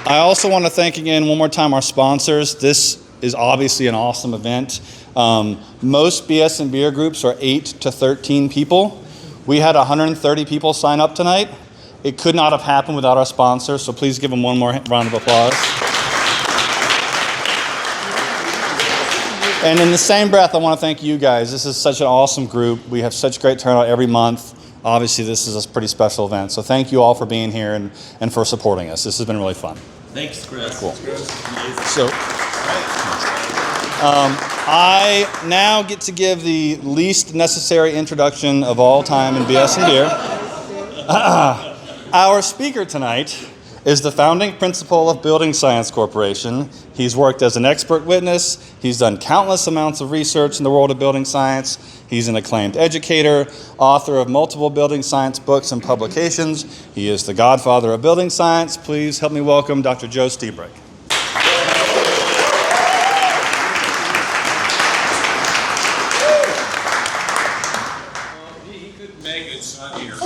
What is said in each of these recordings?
I also want to thank again one more time our sponsors. This is obviously an awesome event. Most BS and beer groups are 8 to 13 people. We had 130 people sign up tonight. It could not have happened without our sponsors, so please give them one more round of applause. And in the same breath, I want to thank you guys. This is such an awesome group. We have such great turnout every month. Obviously, this is a pretty special event. So thank you all for being here and for supporting us. This has been really fun. Thanks, Chris. Cool. So I now get to give the least necessary introduction of all time in BS and Beer. Our speaker tonight is the founding principal of Building Science Corporation. He's worked as an expert witness. He's done countless amounts of research in the world of building science. He's an acclaimed educator, author of multiple building science books and publications. He is the godfather of building science. Please help me welcome Dr. Joe Lstiburek. He couldn't make it, so I'm here.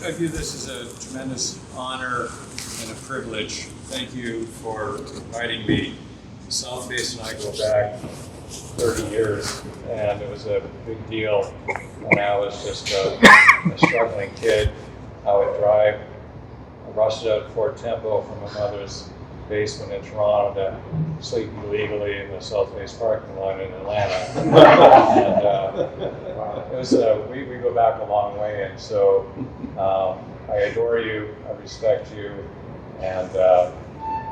I view this as a tremendous honor and a privilege. Thank you for inviting me. Southface and I go back 30 years, and it was a big deal when I was just a struggling kid. I would drive a rusted out Ford Tempo from my mother's basement in Toronto to sleep illegally in the Southface parking lot in Atlanta. And it was we go back a long way, and so I adore you, I respect you, and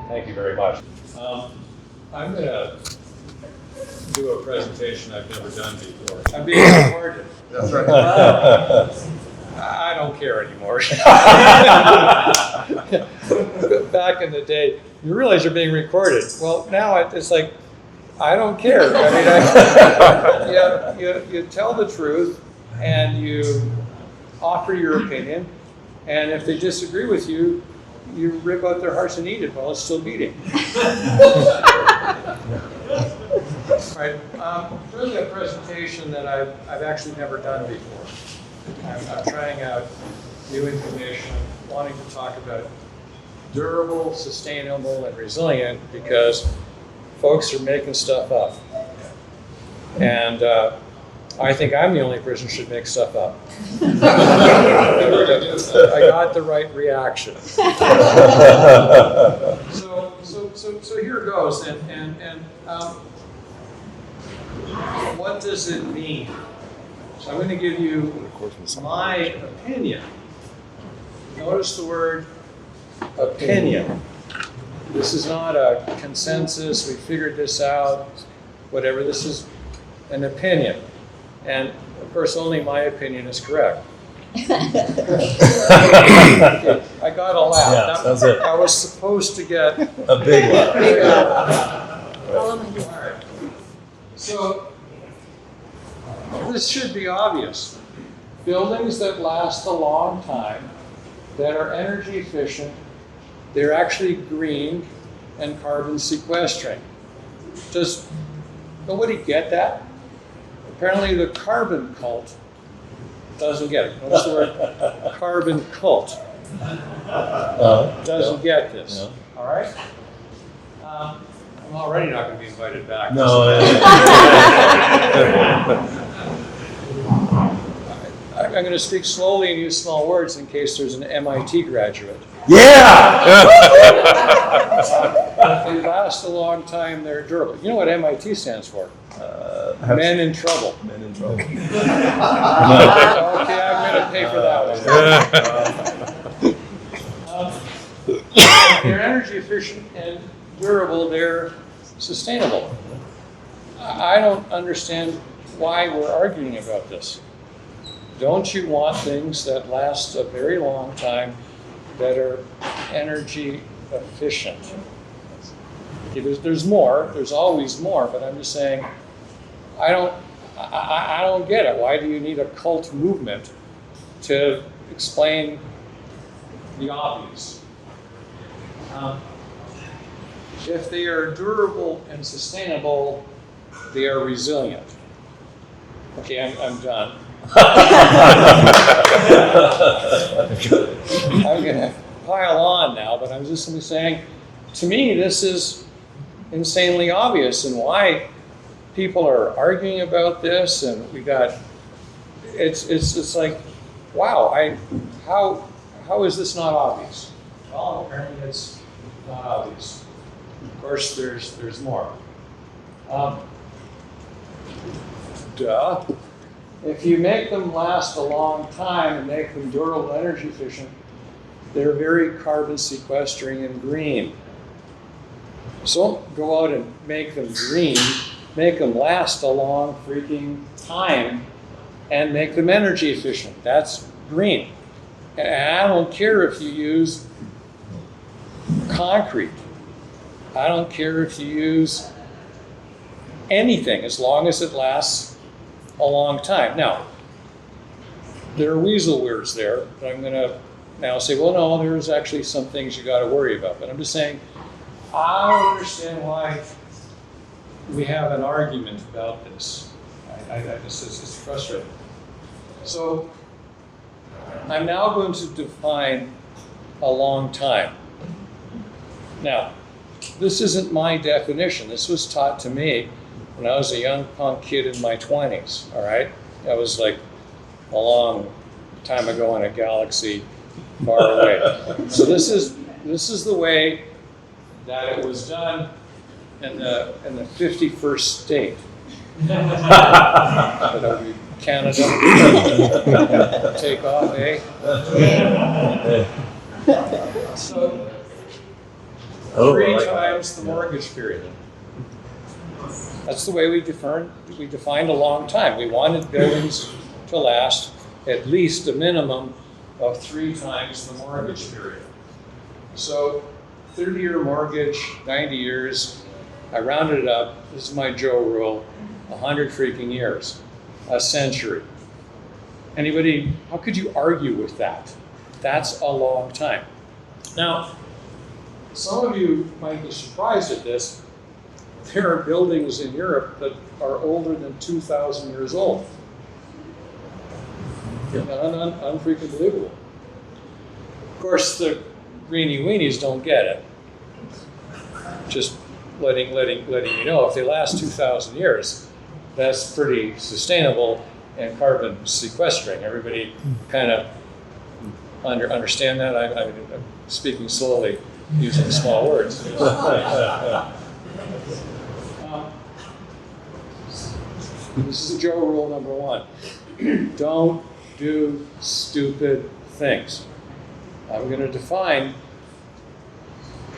thank you very much. I'm going to do a presentation I've never done before. I'm being recorded. That's right. I don't care anymore. Back in the day, you realize you're being recorded. Well, now it's like, I don't care. I mean, you tell the truth and you offer your opinion, and if they disagree with you, you rip out their hearts and eat it while it's still beating. Right. Really a presentation that I've actually never done before. I'm trying out new information, wanting to talk about durable, sustainable, and resilient because folks are making stuff up. And I think I'm the only person who should make stuff up. I got the right reaction. So here goes. And what does it mean? So I'm going to give you my opinion. Notice the word opinion. This is not a consensus, we figured this out, whatever. This is an opinion. And of course, only my opinion is correct. Okay, I got a laugh. Yeah, that's it. I was supposed to get A big laugh. Alright. So, this should be obvious. Buildings that last a long time, that are energy efficient, they're actually green and carbon sequestering. Does nobody get that? Apparently the carbon cult doesn't get it. Notice the word carbon cult. Doesn't get this. Yeah. All right? I'm already not going to be invited back. No. I'm going to speak slowly and use small words in case there's an MIT graduate. Yeah! If they last a long time, they're durable. You know what MIT stands for? Men in Trouble. Men in trouble. Okay, I'm going to pay for that one. They're energy efficient and durable. They're sustainable. I don't understand why we're arguing about this. Don't you want things that last a very long time that are energy efficient? Okay, there's more. There's always more. But I'm just saying, I don't get it. Why do you need a cult movement to explain the obvious? If they are durable and sustainable, they are resilient. Okay, I'm done. pile on now, but I'm just simply saying, to me, this is insanely obvious, and why people are arguing about this, and we got, it's like, wow, how is this not obvious? Well, apparently it's not obvious. Of course, there's more. Duh. If you make them last a long time and make them durable, energy efficient, they're very carbon sequestering and green. So don't go out and make them green, make them last a long freaking time and make them energy efficient. That's green. And I don't care if you use concrete. I don't care if you use anything, as long as it lasts a long time. Now, there are weasel words there, but I'm going to now say, well, no, there's actually some things you got to worry about. But I'm just saying, I don't understand why we have an argument about this. It's frustrating. So I'm now going to define a long time. Now, this isn't my definition. This was taught to me when I was a young punk kid in my 20s, all right? That was like a long time ago in a galaxy far away. So this is the way that it was done in the 51st state. That would be Canada. Take off, eh? So 3 times the mortgage period. That's the way we defined a long time. We wanted buildings to last at least a minimum of 3 times the mortgage period. So 30-year mortgage, 90 years, I rounded it up, this is my Joe rule, 100 freaking years, a century. Anybody, how could you argue with that? That's a long time. Now, some of you might be surprised at this. There are buildings in Europe that are older than 2,000 years old. Unfreaking believable. Of course, the greenie weenies don't get it. Just letting you know, if they last 2,000 years, that's pretty sustainable and carbon sequestering. Everybody kind of understand that? I'm speaking slowly, using small words. This is Joe rule number 1. Don't do stupid things. I'm going to define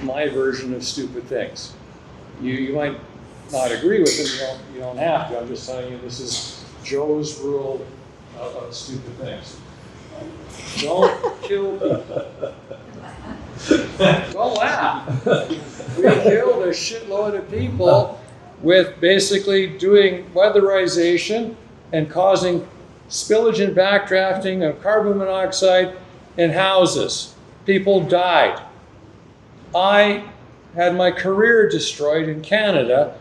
my version of stupid things. You might not agree with it, you don't have to. I'm just telling you this is Joe's rule of stupid things. Don't kill people. Don't laugh. We killed a shitload of people with basically doing weatherization and causing spillage and backdrafting of carbon monoxide in houses. People died. I had my career destroyed in Canada,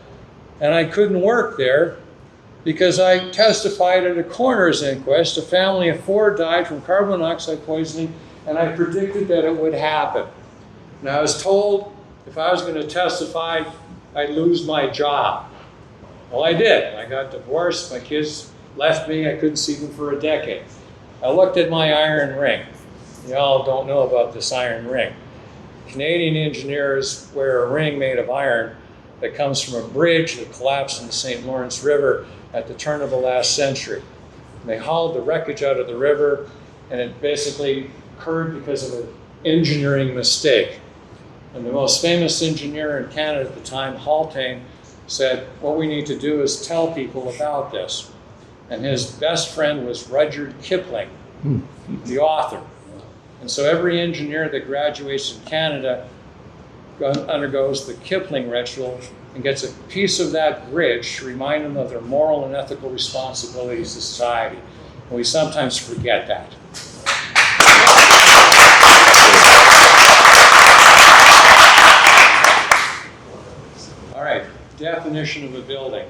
and I couldn't work there because I testified at a coroner's inquest. A family of 4 died from carbon monoxide poisoning, and I predicted that it would happen. And I was told if I was going to testify, I'd lose my job. Well, I did. I got divorced. My kids left me. I couldn't see them for a decade. I looked at my iron ring. You all don't know about this iron ring. Canadian engineers wear a ring made of iron that comes from a bridge that collapsed in the St. Lawrence River at the turn of the last century. And they hauled the wreckage out of the river, and it basically occurred because of an engineering mistake. And the most famous engineer in Canada at the time, Haltane, said, what we need to do is tell people about this. And his best friend was Rudyard Kipling, the author. And so every engineer that graduates in Canada undergoes the Kipling ritual and gets a piece of that bridge to remind them of their moral and ethical responsibility to society. And we sometimes forget that. All right, definition of a building.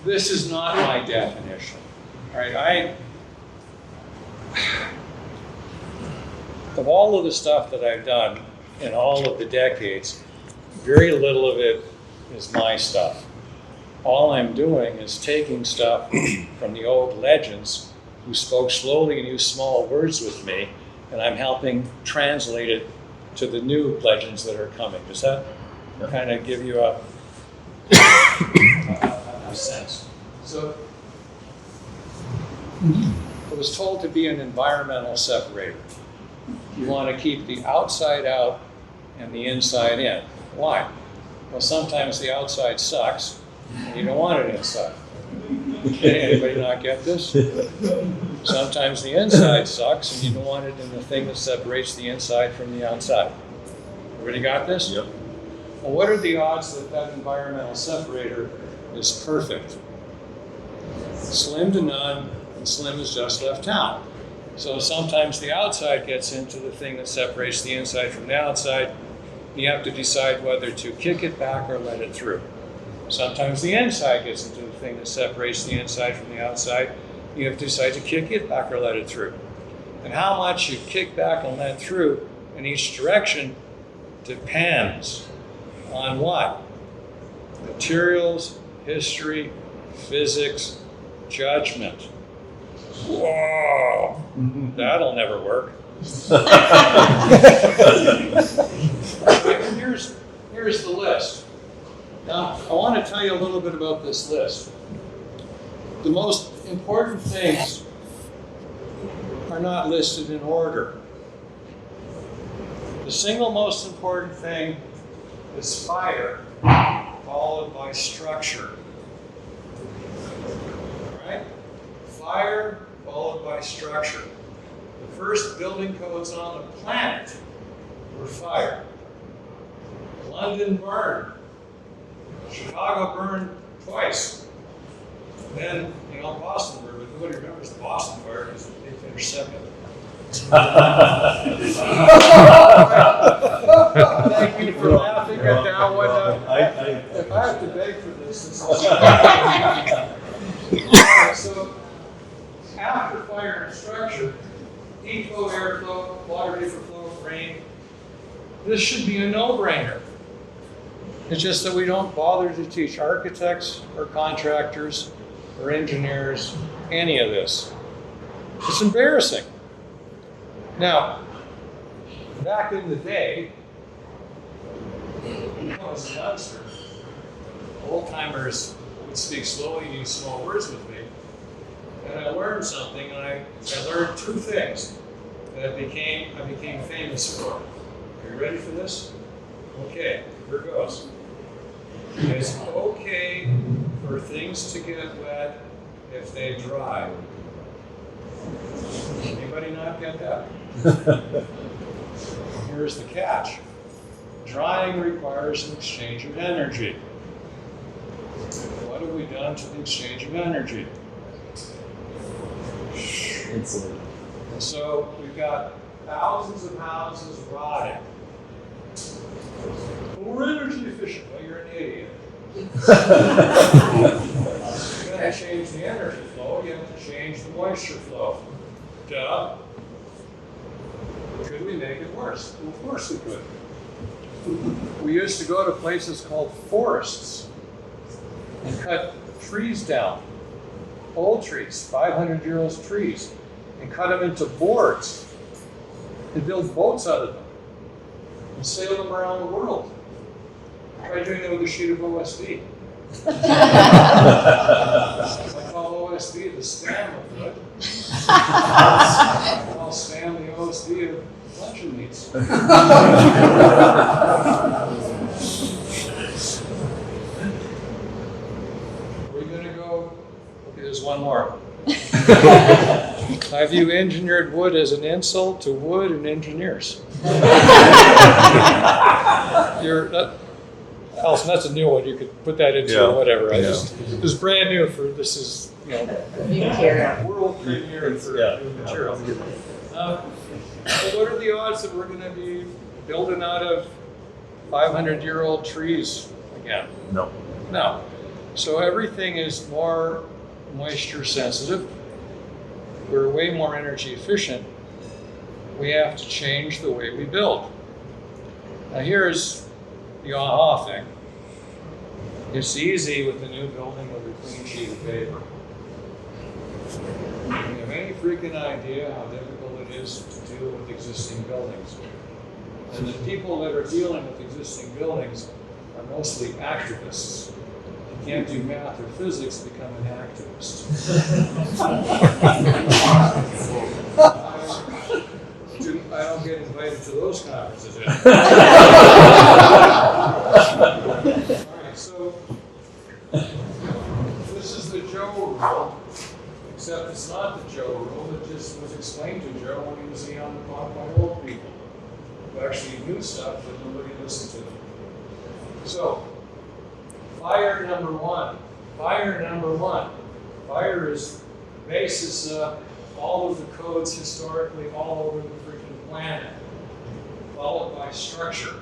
This is not my definition. All right, of all of the stuff that I've done in all of the decades, very little of it is my stuff. All I'm doing is taking stuff from the old legends who spoke slowly and used small words with me, and I'm helping translate it to the new legends that are coming. Does that kind of give you a sense? So I was told to be an environmental separator. You want to keep the outside out and the inside in. Why? Well, sometimes the outside sucks and you don't want it inside. Anybody not get this? Sometimes the inside sucks and you don't want it in the thing that separates the inside from the outside. Everybody got this? Yep. Well, what are the odds that that environmental separator is perfect? Slim to none, and slim is just left out. So sometimes the outside gets into the thing that separates the inside from the outside. You have to decide whether to kick it back or let it through. Sometimes the inside gets into the thing that separates the inside from the outside. You have to decide to kick it back or let it through. And how much you kick back and let through in each direction depends on what? Materials, history, physics, judgment. Whoa, that'll never work. Here's the list. Now, I want to tell you a little bit about this list. The most important things are not listed in order. The single most important thing is fire, followed by structure. Right? Fire, followed by structure. The first building codes on the planet were fire. London burned. Chicago burned twice. Then, Boston burned, but nobody remembers the Boston fire because they finished second. Thank you for laughing at that one. If I have to beg for this is so after fire and structure, heat flow, airflow, water vapor flow, rain. This should be a no-brainer. It's just that we don't bother to teach architects or contractors or engineers any of this. It's embarrassing. Now, back in the day, as a youngster, old-timers would speak slowly and use small words with me. And I learned something, and I learned two things that I became famous for. Are you ready for this? Okay, here goes. It's okay for things to get wet if they dry. Anybody not get that? Here's the catch. Drying requires an exchange of energy. What have we done to the exchange of energy? Insulate. And so we've got thousands of houses rotting. Well, we're energy efficient. Well, you're an idiot. You're going to change the energy flow, you have to change the moisture flow. Duh. Could we make it worse? Well, of course we could. We used to go to places called forests and cut trees down, old trees, 500-year-old trees, and cut them into boards and build boats out of them and sail them around the world. Try doing that with a sheet of OSB. I call OSB the spam of wood. I call spam the OSB of luncheon meats. Are we going to go? Okay, there's one more. I view engineered wood as an insult to wood and engineers. Allison, that's a new one. You could put that into or whatever. It was brand new for this is world premiere for new material. So what are the odds that we're going to be building out of 500-year-old trees again? No. No. So everything is more moisture sensitive. We're way more energy efficient. we have to change the way we build. Now here's the aha thing. It's easy with the new building with a clean sheet of paper. Do you have any freaking idea how difficult it is to deal with existing buildings? And the people that are dealing with existing buildings are mostly activists. You can't do math or physics, become an activist. I don't get invited to those conferences yet. All right, so this is the Joe rule, except it's not the Joe rule. It just was explained to Joe when he was young by old people who actually knew stuff that nobody listened to them. So, fire number one. Fire number one. Fire is the basis of all of the codes historically all over the freaking planet, followed by structure.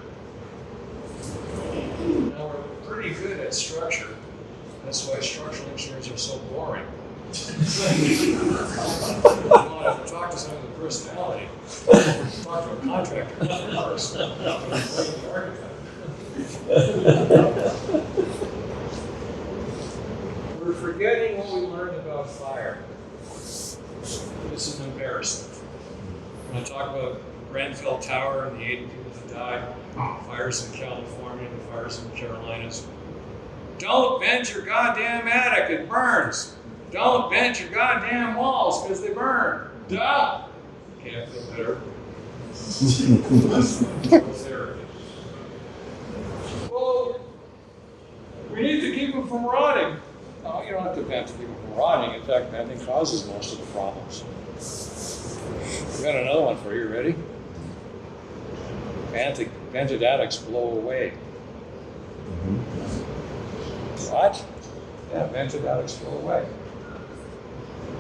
Now we're pretty good at structure. That's why structural engineers are so boring. You want to talk to some of the personality. Talk to a contractor, not the person. The architect. We're forgetting what we learned about fire. This is an embarrassment. When I talk about Grenfell Tower and the 80 people that died, fires in California, the fires in the Carolinas. Don't vent your goddamn attic, it burns. Don't vent your goddamn walls because they burn. Duh! Can't feel better. Well, we need to keep them from rotting. No, you don't have to vent to keep them from rotting. In fact, venting causes most of the problems. We've got another one for you. Ready? Vented attics blow away. What? Yeah, vented attics blow away.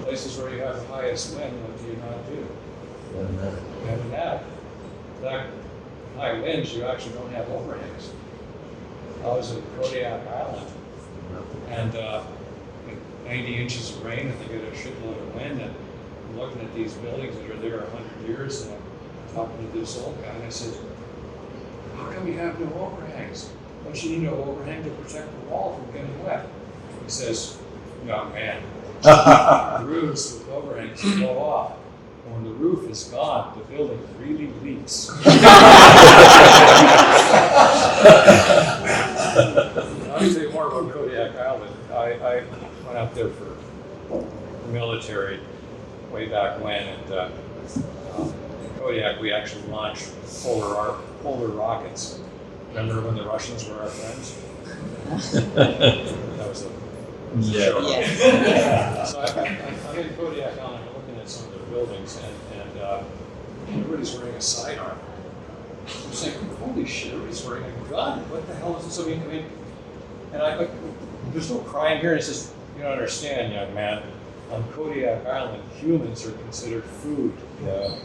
Places where you have the highest wind, what do you not do? Vent an attic. In fact, high winds, you actually don't have overhangs. I was at Kodiak Island, and 90 inches of rain, and they get a shitload of wind, and I'm looking at these buildings that are there 100 years, and I'm talking to this old guy, and I said, how come you have no overhangs? Don't you need an overhang to protect the wall from getting wet? He says, young man, roofs with overhangs blow off. When the roof is gone, the building really leaks. I'll tell you more about Kodiak Island. I went out there for military way back when, and in Kodiak we actually launched polar rockets. Remember when the Russians were our friends? That was a joke. Yeah. So I'm in Kodiak Island, I'm looking at some of their buildings, and everybody's wearing a sidearm. I'm saying, holy shit, everybody's wearing a gun. What the hell is this? I mean, and I there's no crime here. It's just, you don't understand, young man. On Kodiak Island, humans are considered food. Yeah.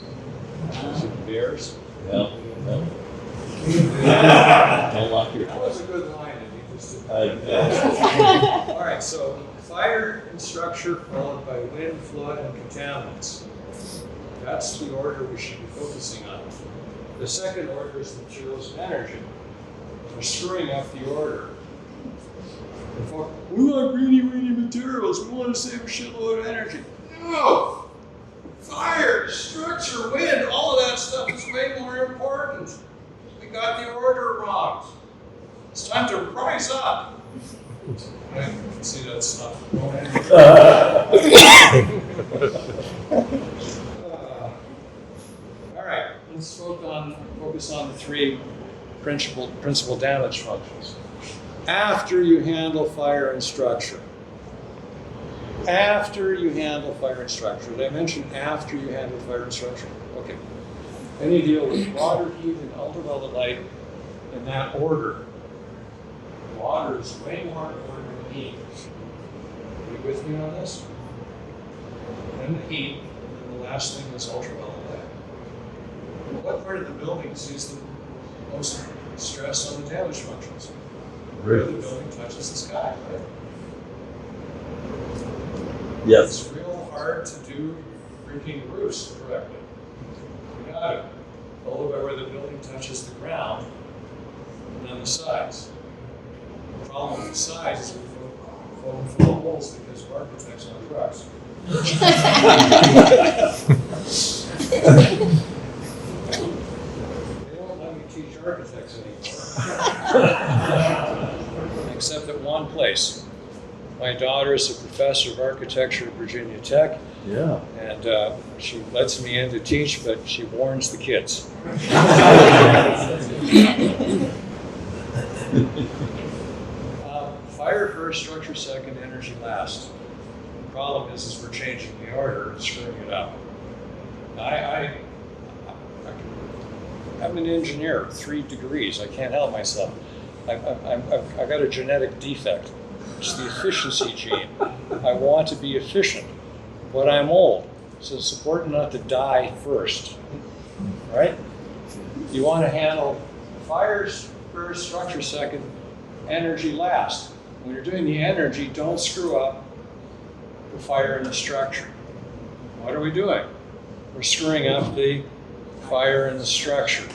Bears. Yeah. Don't lock your That was a good line. All right, so fire and structure followed by wind, flood, and contaminants. That's the order we should be focusing on. The second order is materials and energy. We're screwing up the order. We want greeny materials. We want to save a shitload of energy. No! Fire, structure, wind, all of that stuff is way more important. We got the order wrong. It's time to rise up. I can see that stuff. All right, let's focus on the three principal damage functions. After you handle fire and structure. After you handle fire and structure. Did I mention after you handle fire and structure? Okay. Then you deal with water, heat, and ultraviolet light in that order. Water is way more important than heat. Are you with me on this? Then the heat, and then the last thing is ultraviolet light. What part of the building sees the most stress on the damage functions? Where the building touches the sky, right? Yes. It's real hard to do freaking roofs correctly. You got it. All the way where the building touches the ground, and then the sides. The problem with the sides is we fill holes because of architects on trucks. They won't let me teach architects anymore. Except at one place. My daughter is a professor of architecture at Virginia Tech. Yeah. And she lets me in to teach, but she warns the kids. Fire first, structure second, energy last. The problem is we're changing the order and screwing it up. I'm an engineer, 3 degrees. I can't help myself. I've got a genetic defect. It's the efficiency gene. I want to be efficient, but I'm old, so it's important not to die first, right? You want to handle fires first, structure second, energy last. When you're doing the energy, don't screw up the fire and the structure. What are we doing? We're screwing up the fire and the structure.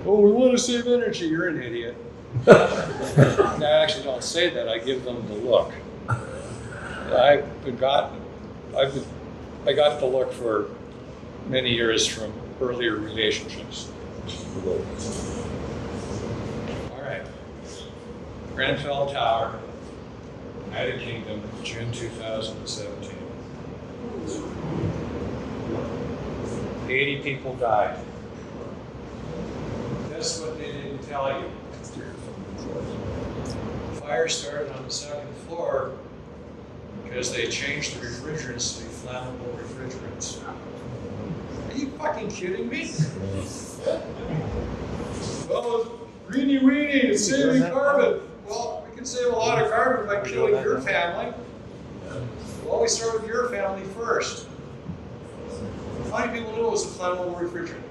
Oh, we want to save energy. You're an idiot. I actually don't say that. I give them the look. I got the look for many years from earlier relationships. All right. Grenfell Tower, United Kingdom, June 2017. 80 people died. That's what they didn't tell you. Fire started on the 2nd floor because they changed the refrigerants to be flammable refrigerants. Are you fucking kidding me? Well, greeny weeny, it's saving carbon. Well, we can save a lot of carbon by killing your family. We'll always start with your family first. How many people knew it was a flammable refrigerant?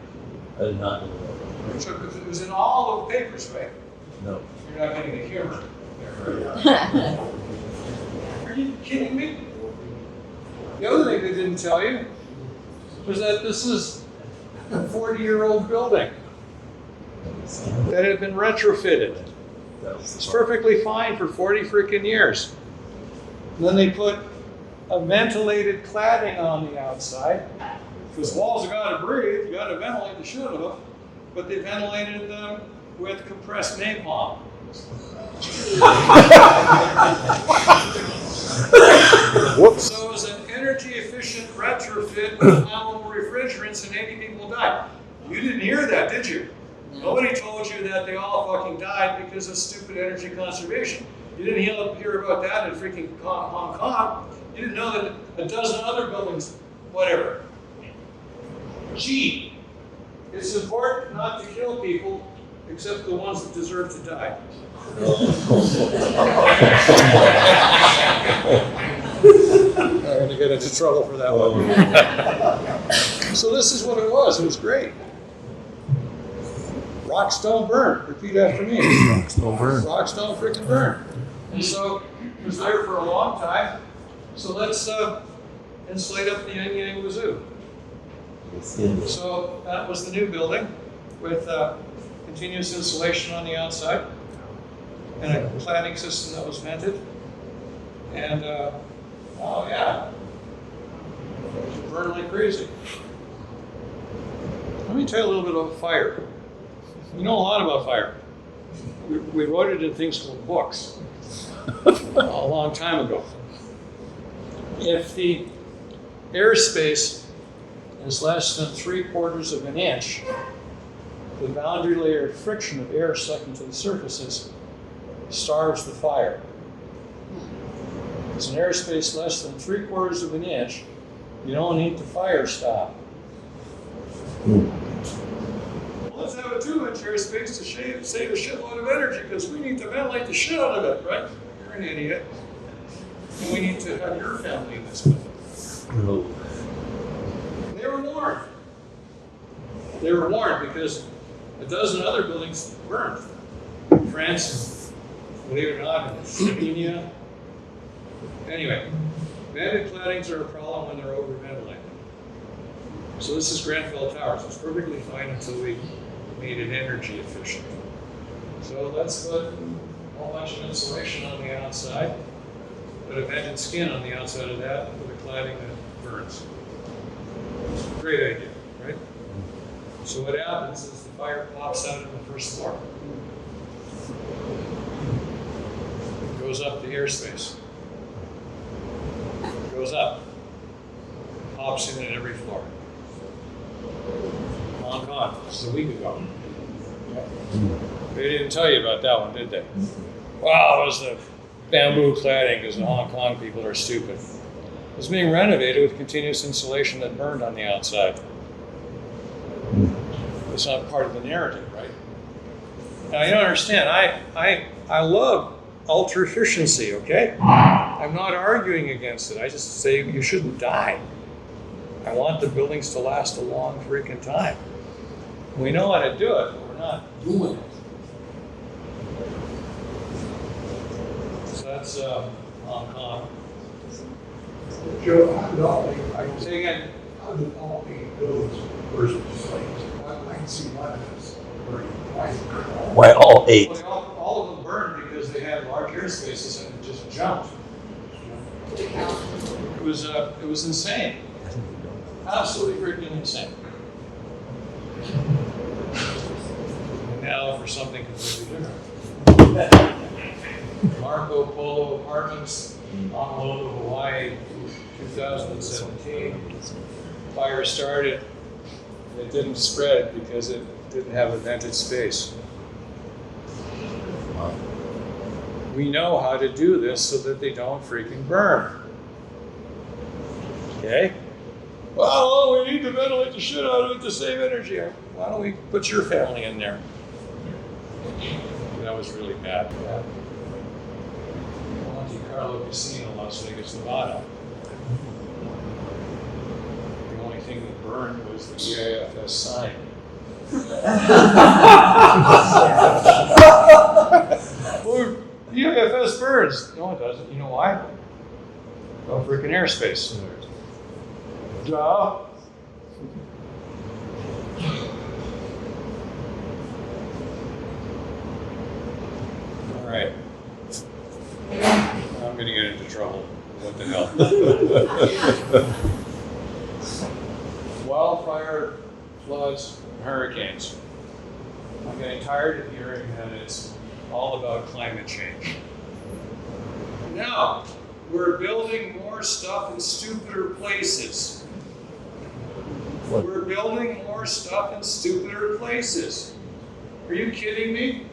I did not know So it was in all of the papers, right? that. No. You're not getting the humor. Are you kidding me? The other thing they didn't tell you was that this is a 40-year-old building that had been retrofitted. It's perfectly fine for 40 freaking years. And then they put a ventilated cladding on the outside because walls have got to breathe, you got to ventilate the shit out of them, but they ventilated them with compressed napalm. Whoops. So it was an energy efficient retrofit with flammable refrigerants and 80 people died. You didn't hear that, did you? Nobody told you that they all fucking died because of stupid energy conservation. You didn't hear about that in freaking Hong Kong. You didn't know that a dozen other buildings, whatever. Gee, it's important not to kill people except the ones that deserve to die. I'm going to get into trouble for that one. So this is what it was. It was great. Rocks don't burn. Repeat after me. Rocks don't burn. Rocks don't freaking burn. And so it was there for a long time. So let's insulate up the yin-yang wazoo. So that was the new building with continuous insulation on the outside and a cladding system that was vented. And oh yeah, it burned like crazy. Let me tell you a little bit about fire. We know a lot about fire. We wrote it in things called books a long time ago. If the airspace is less than 3/4 of an inch, the boundary layer friction of air stuck into the surfaces starves the fire. If it's an airspace less than 3/4 of an inch, you don't need the fire stop. Well, let's have a 2-inch airspace to save a shitload of energy because we need to ventilate the shit out of it, right? You're an idiot. And we need to have your family in this with us. No. They were warned. They were warned because a dozen other buildings burned. In France, believe it or not, in Slovenia. Anyway, vented claddings are a problem when they're over-ventilated. So this is Grenfell Tower. So it's perfectly fine until we made it energy efficient. So let's put a whole bunch of insulation on the outside, put a vented skin on the outside of that, put a cladding that burns. Great idea, right? So what happens is the fire pops out on the first floor. It goes up the airspace. It goes up. Pops in at every floor. Hong Kong, this is a week ago. They didn't tell you about that one, did they? Wow, it was the bamboo cladding because the Hong Kong people are stupid. It was being renovated with continuous insulation that burned on the outside. It's not part of the narrative, right? Now you don't understand. I love ultra efficiency, okay? I'm not arguing against it. I just say you shouldn't die. I want the buildings to last a long freaking time. We know how to do it, but we're not doing it. So that's Hong Kong. Joe, how did all the, I can say again. how did all the buildings versus slates? I can see one of this burning twice. Why all 8? Well, all of them burned because they had large air spaces and it just jumped. It was insane. Absolutely freaking insane. And now for something completely different. Marco Polo Apartments, Honolulu, Hawaii, 2017. Fire started. It didn't spread because it didn't have a vented space. We know how to do this so that they don't freaking burn. Okay? Well, we need to ventilate the shit out of it to save energy. Why don't we put your family in there? That was really bad. Monte Carlo Casino, Las Vegas, Nevada. The only thing that burned was the EIFS sign. Well, EIFS burns. No, it doesn't. You know why? No freaking airspace. Duh. All right. I'm going to get into trouble. What the hell? Wildfire, floods, and hurricanes. I'm getting tired of hearing that it's all about climate change. No, we're building more stuff in stupider places. We're building more stuff in stupider places. Are you kidding me?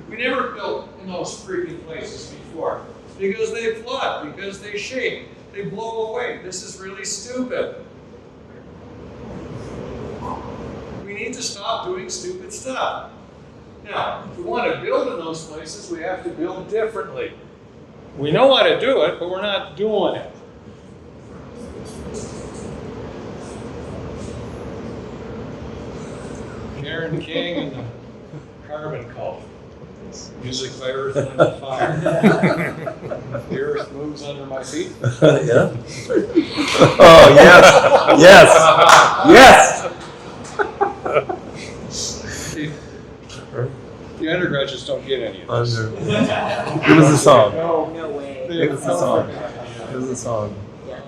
We never built in those freaking places before because they flood, because they shake, they blow away. This is really stupid. We need to stop doing stupid stuff. Now, if we want to build in those places, we have to build differently. We know how to do it, but we're not doing it. Karen King and the Carbon Cult. Music by Earth and Fire. The earth moves under my feet. Yeah. Oh, yes. Yes. The undergraduates don't get any of this. Give us a song. No way. Give us a song. Give us a song.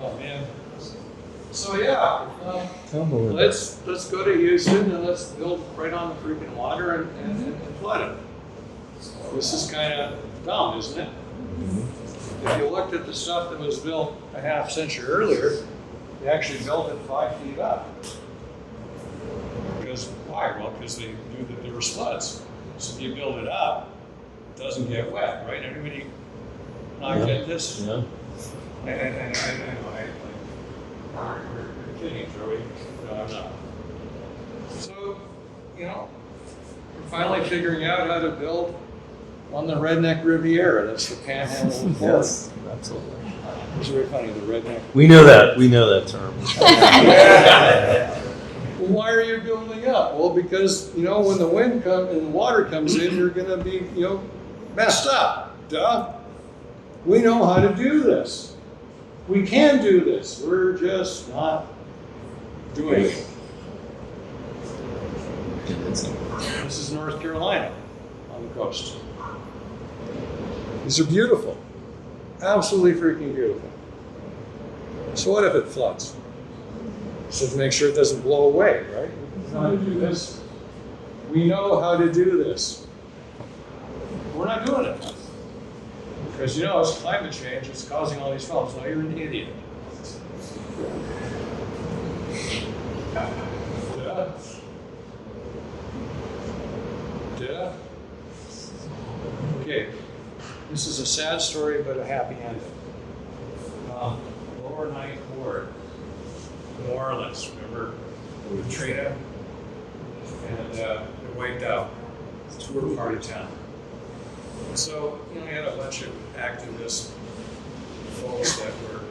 Oh man. So yeah, Unbelievable. let's go to Houston and let's build right on the freaking water and flood it. This is kind of dumb, isn't it? Mm-hmm. If you looked at the stuff that was built a half century earlier, they actually built it 5 feet up. Because why? Well, because they knew that there were floods. So if you build it up, it doesn't get wet, right? Everybody not get this? Yeah. And we're kidding, Joey. No, I'm not. So, we're finally figuring out how to build on the Redneck Riviera. That's the panhandle of Florida. Yes, absolutely. It's very funny, the redneck. We know that term. Well, why are you building up? Well, because, when the wind comes and water comes in, you're going to be, messed up. Duh. We know how to do this. We can do this. We're just not doing it. This is North Carolina on the coast. These are beautiful. Absolutely freaking beautiful. So what if it floods? So to make sure it doesn't blow away, right? We know how to do this. We know how to do this. We're not doing it. Because it's climate change, it's causing all these problems. Now you're an idiot. Yeah. Okay. This is a sad story, but a happy ending. Lower Ninth Ward, New Orleans. Remember Katrina? And they wiped out. It's a poor part of town. So, you had a bunch of activists, folks that were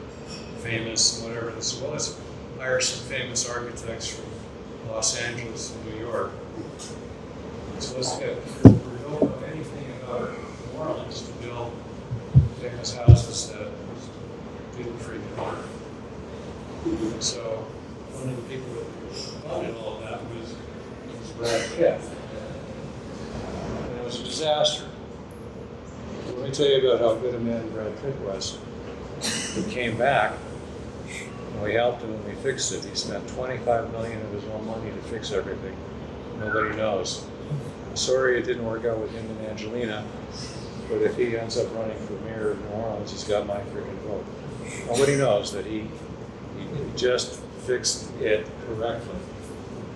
famous and whatever. They said, well, let's hire some famous architects from Los Angeles and New York. So let's get people who don't know anything about New Orleans to build famous houses that didn't freaking work. So one of the people that funded all of that was Brad Pitt. And it was a disaster. Let me tell you about how good a man Brad Pitt was. He came back, and we helped him and we fixed it. He spent $25 million of his own money to fix everything. Nobody knows. Sorry it didn't work out with him and Angelina, but if he ends up running for mayor of New Orleans, he's got my freaking vote. Nobody knows that he just fixed it correctly.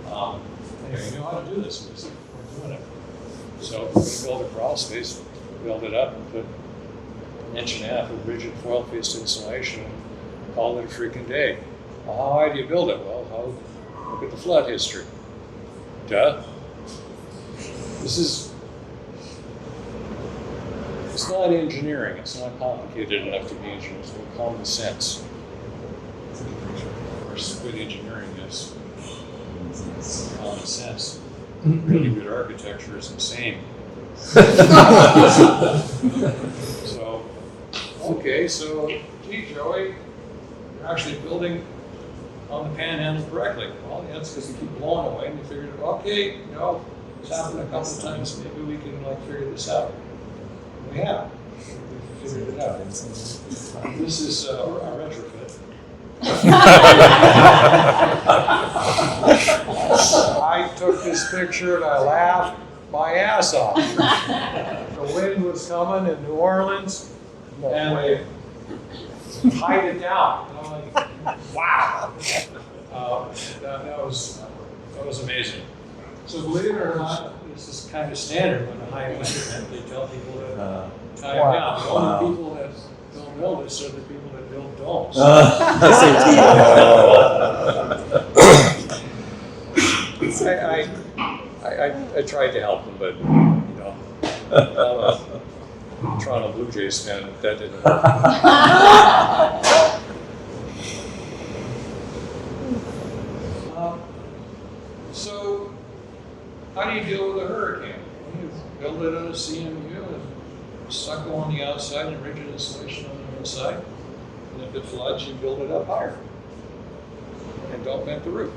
Anyway, you know how to do this. We're doing it. So we built a crawl space, built it up, and put an inch and a half of rigid foil-faced insulation and called it a freaking day. Well, how high do you build it? Well, look at the flood history. Duh. It's not engineering. It's not complicated enough to be engineering. It's common sense. Of course, good engineering is common sense. Really good architecture is insane. So, gee, Joey, you're actually building on the panhandle correctly. Well, yeah, it's because they keep blowing away, and we figured, okay, it's happened a couple of times, maybe we can figure this out. And we have. We figured it out. This is a retrofit. I took this picture and I laughed my ass off. The wind was coming in New Orleans, and they tied it down. And I'm like, wow. That was amazing. So believe it or not, this is kind of standard when a high wind event, they tell people to tie them down. The only people that don't know this are the people that build domes. I tried to help them, but I'm a Toronto Blue Jays fan. That didn't work. So, how do you deal with a hurricane? You build it on a CMU and stucco on the outside and rigid insulation on the inside. And if it floods, you build it up higher. And don't vent the roof.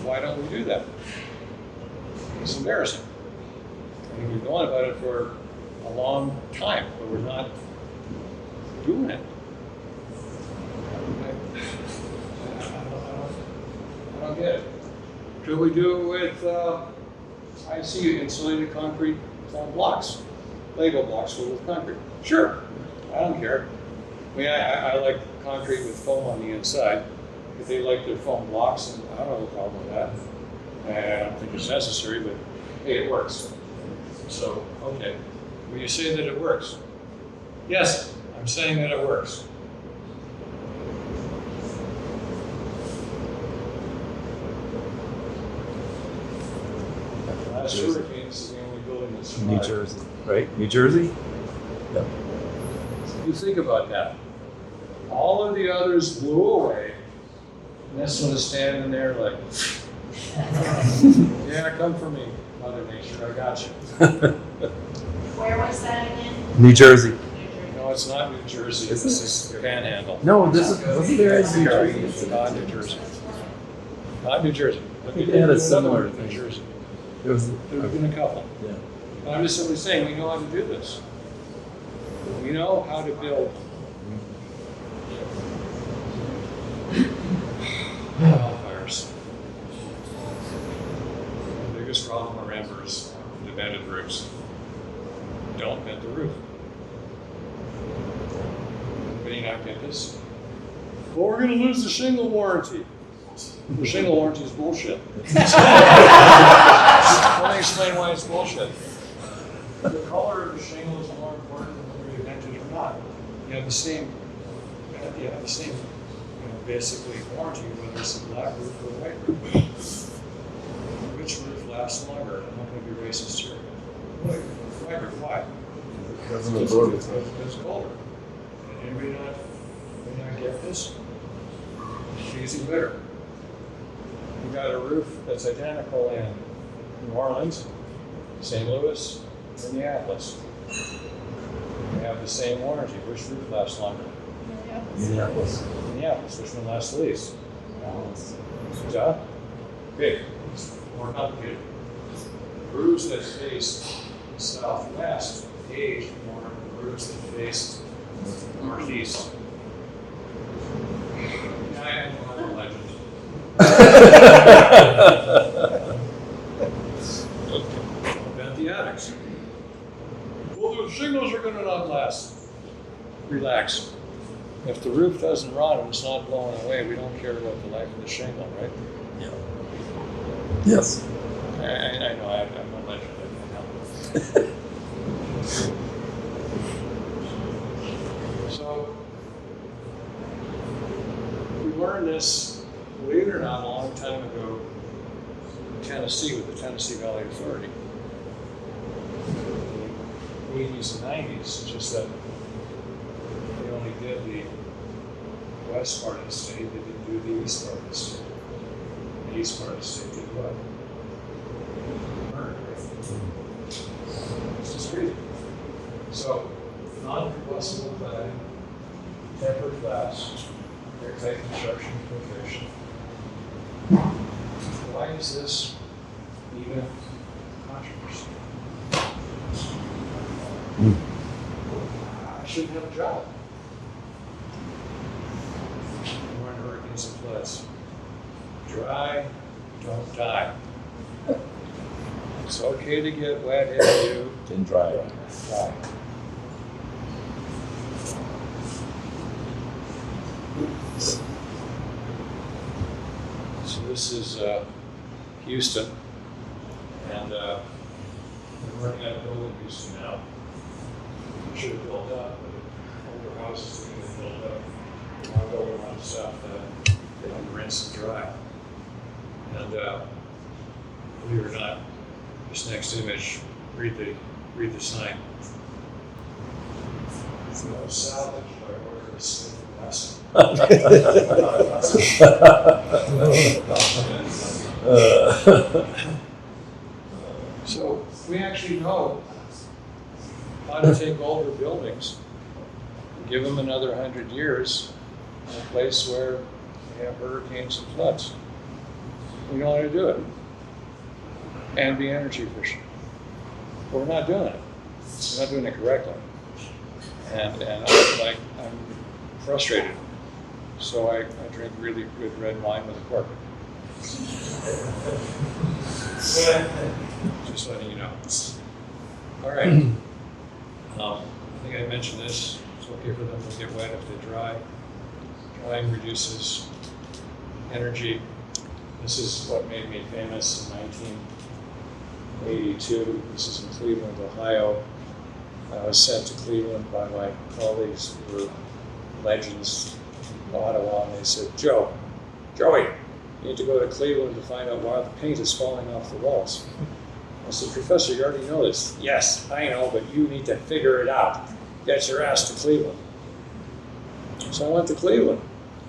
Why don't we do that? It's embarrassing. I mean, we've known about it for a long time, but we're not doing it. I don't get it. Could we do it with, I see insulated concrete foam blocks, Lego blocks filled with concrete? Sure, I don't care. I mean, I like concrete with foam on the inside. If they like their foam blocks, and I don't have a problem with that. I don't think it's necessary, but hey, it works. So, okay. Will you say that it works? Yes, I'm saying that it works. Last hurricane, this is the only building that's survived. New Jersey, right? New Jersey? Yep. You think about that. All of the others blew away. And this one is standing there like, yeah, come for me, Mother Nature, I got you. Where was that again? New Jersey. No, it's not New Jersey. This is the Panhandle. No, this is, wasn't there a New Sorry, Jersey it's incident? not New Jersey. Not New Jersey. I think they had a similar New thing. Jersey. There was, There have been a couple. yeah. But I'm just simply saying we know how to do this. We know how to build. Wildfires. The biggest problem are embers, the vented roofs. Don't vent the roof. Anybody not get this? Well, we're going to lose the shingle warranty. The shingle warranty is bullshit. Let me explain why it's bullshit. The color of the shingle is more important than whether you vented or not. You have the same, basically warranty whether it's a black roof or a white roof. Which roof lasts longer? I'm not going to be racist here. White roof, why? Doesn't absorb it. It's colder. Anybody not get this? It's even better. We've got a roof that's identical in New Orleans, St. Louis, Minneapolis. We have the same warranty. Which roof lasts longer? Minneapolis. Minneapolis. Which one lasts the least? Duh. Big. More complicated. Roofs that face southwest age more than the roofs that face northeast. Yeah, I know I'm a legend. Vent the attics. Well, the shingles are going to not last. Relax. If the roof doesn't rot and it's not blowing away, we don't care about the life of the shingle, right? Yeah. Yes. I know, I'm a legend. So, we learned this, believe it or not, a long time ago in Tennessee with the Tennessee Valley Authority. In the 80s and 90s, it's just that they only did the west part of the state, they didn't do the east part of the state. The east part of the state did what? Burned, right? It's just crazy. So, non-combustible cladding, tempered glass, airtight construction filtration. Why is this even controversy? I shouldn't have a job. We're in hurricanes and floods. Dry, don't die. It's okay to get wet if you Didn't dry. die. So this is Houston, and we're running out of building Houston now. We should have built up, but older houses are going to build up. We're not building a lot of stuff that they don't rinse and dry. And believe it or not, this next image, read the sign. It's no salvage by order of slave master. So we actually know how to take older buildings and give them another 100 years in a place where they have hurricanes and floods. We know how to do it and be energy efficient. But we're not doing it. We're not doing it correctly. And I'm frustrated. So I drink really good red wine with a cork. Just letting you know. All right. I think I mentioned this. It's okay for them to get wet if they dry. Drying reduces energy. This is what made me famous in 1982. This is in Cleveland, Ohio. I was sent to Cleveland by my colleagues who were legends in Ottawa, and they said, Joey, you need to go to Cleveland to find out why the paint is falling off the walls. I said, Professor, you already know this. Yes, I know, but you need to figure it out. Get your ass to Cleveland. So I went to Cleveland,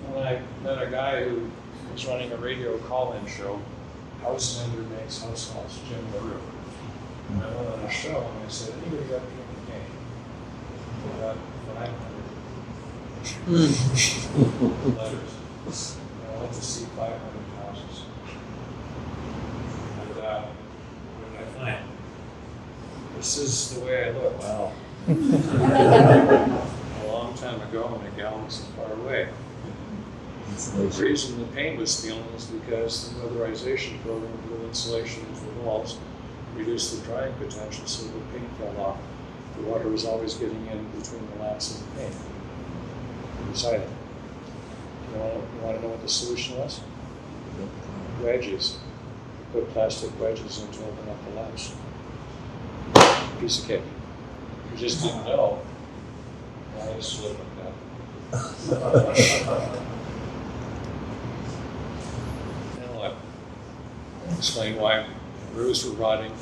and I met a guy who was running a radio call-in show, House Mender Makes House Calls, Jim LaRue. And I went on a show, and I said, anybody got a paint? got 500 letters. I went to see 500 houses. And what did I find? This is the way I look. Wow. A long time ago in a galaxy far away. The reason the paint was stealing is because the weatherization program blew insulation into the walls, reduced the drying potential so the paint fell off. The water was always getting in between the lats of the paint. Inside it. You want to know what the solution was? Wedges. Put plastic wedges in to open up the latch. Piece of cake. You just didn't know. I used to live like that. And what? Explain why roofs were rotting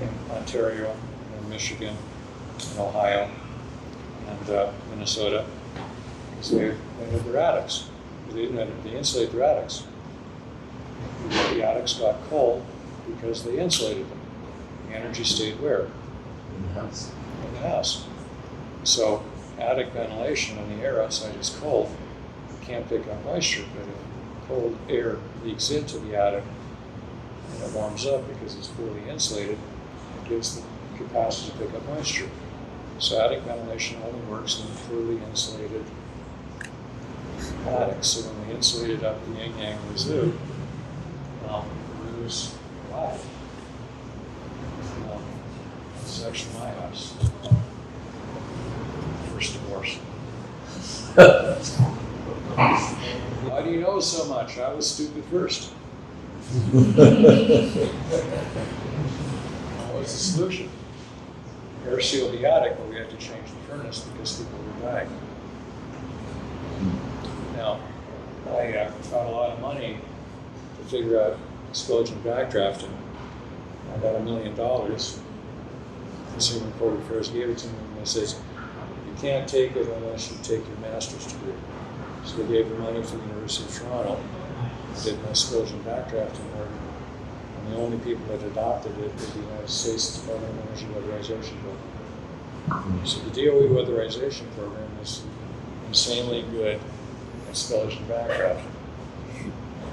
in Ontario, and Michigan, and Ohio, and Minnesota, because they entered their attics. They insulated their attics. The attics got cold because they insulated them. The energy stayed where? In the house. In the house. So attic ventilation when the air outside is cold, you can't pick up moisture, but if cold air leaks into the attic and it warms up because it's fully insulated, it gives the capacity to pick up moisture. So attic ventilation only works in fully insulated attics. So when we insulated up the yin-yang residue, the roofs alive. This is actually my house. First divorce. Why do you know so much? I was stupid first. What was the solution? Air sealed the attic, but we had to change the furnace because people were dying. Now, I got a lot of money to figure out explosion backdrafting. I got $1 million. Consumer Court Affairs gave it to me, and they says, you can't take it unless you take your master's degree. So they gave me money from the University of Toronto. I did my explosion backdrafting work, and the only people that adopted it were the United States Department of Energy Weatherization program. So the DOE weatherization program is insanely good at explosion backdrafting.